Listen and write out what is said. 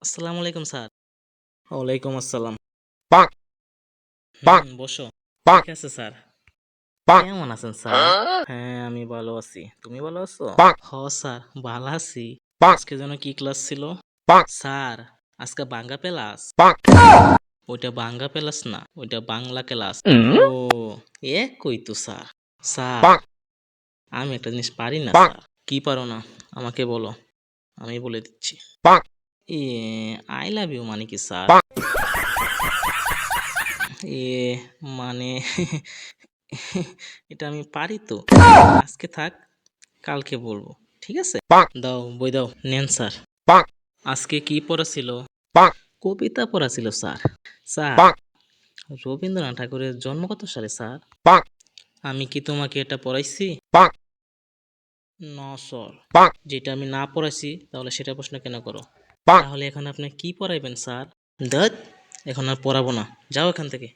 আসসালামু আলাইকুম স্যার। ওয়ালাইকুম আসসালাম। বসো। ঠিক আছে স্যার। কেমন আছেন স্যার? হ্যাঁ, আমি ভালো আছি। তুমি ভালো আছো? হ স্যার, ভালো আছি। আজকে যেন কি ক্লাস ছিল? স্যার, আজকে বাংলা ক্লাস। ওইটা বাংলা ক্লাস না, ওইটা বাংলা ক্লাস। ও, কই তো স্যার। স্যার, আমি একটা জিনিস পারি না স্যার। কি পারো না? আমাকে বলো, আমি বলে দিচ্ছি। এ আই লাভ ইউ মানে কি স্যার? এ মানে এটা আমি পারি তো। আজকে থাক, কালকে বলবো। ঠিক আছে? দাও, বই দাও। নেন স্যার। আজকে কি পড়া ছিল? কবিতা পড়া ছিল স্যার। স্যার, রবীন্দ্রনাথ ঠাকুরের জন্ম কত সালে স্যার? আমি কি তোমাকে এটা পড়াইছি? না স্যার। যেটা আমি না পড়াইছি তাহলে সেটা প্রশ্ন কেন করো? তাহলে এখন আপনি কি পড়াইবেন স্যার? ধ্যাৎ, এখন আর পড়াবো না। যাও এখান থেকে।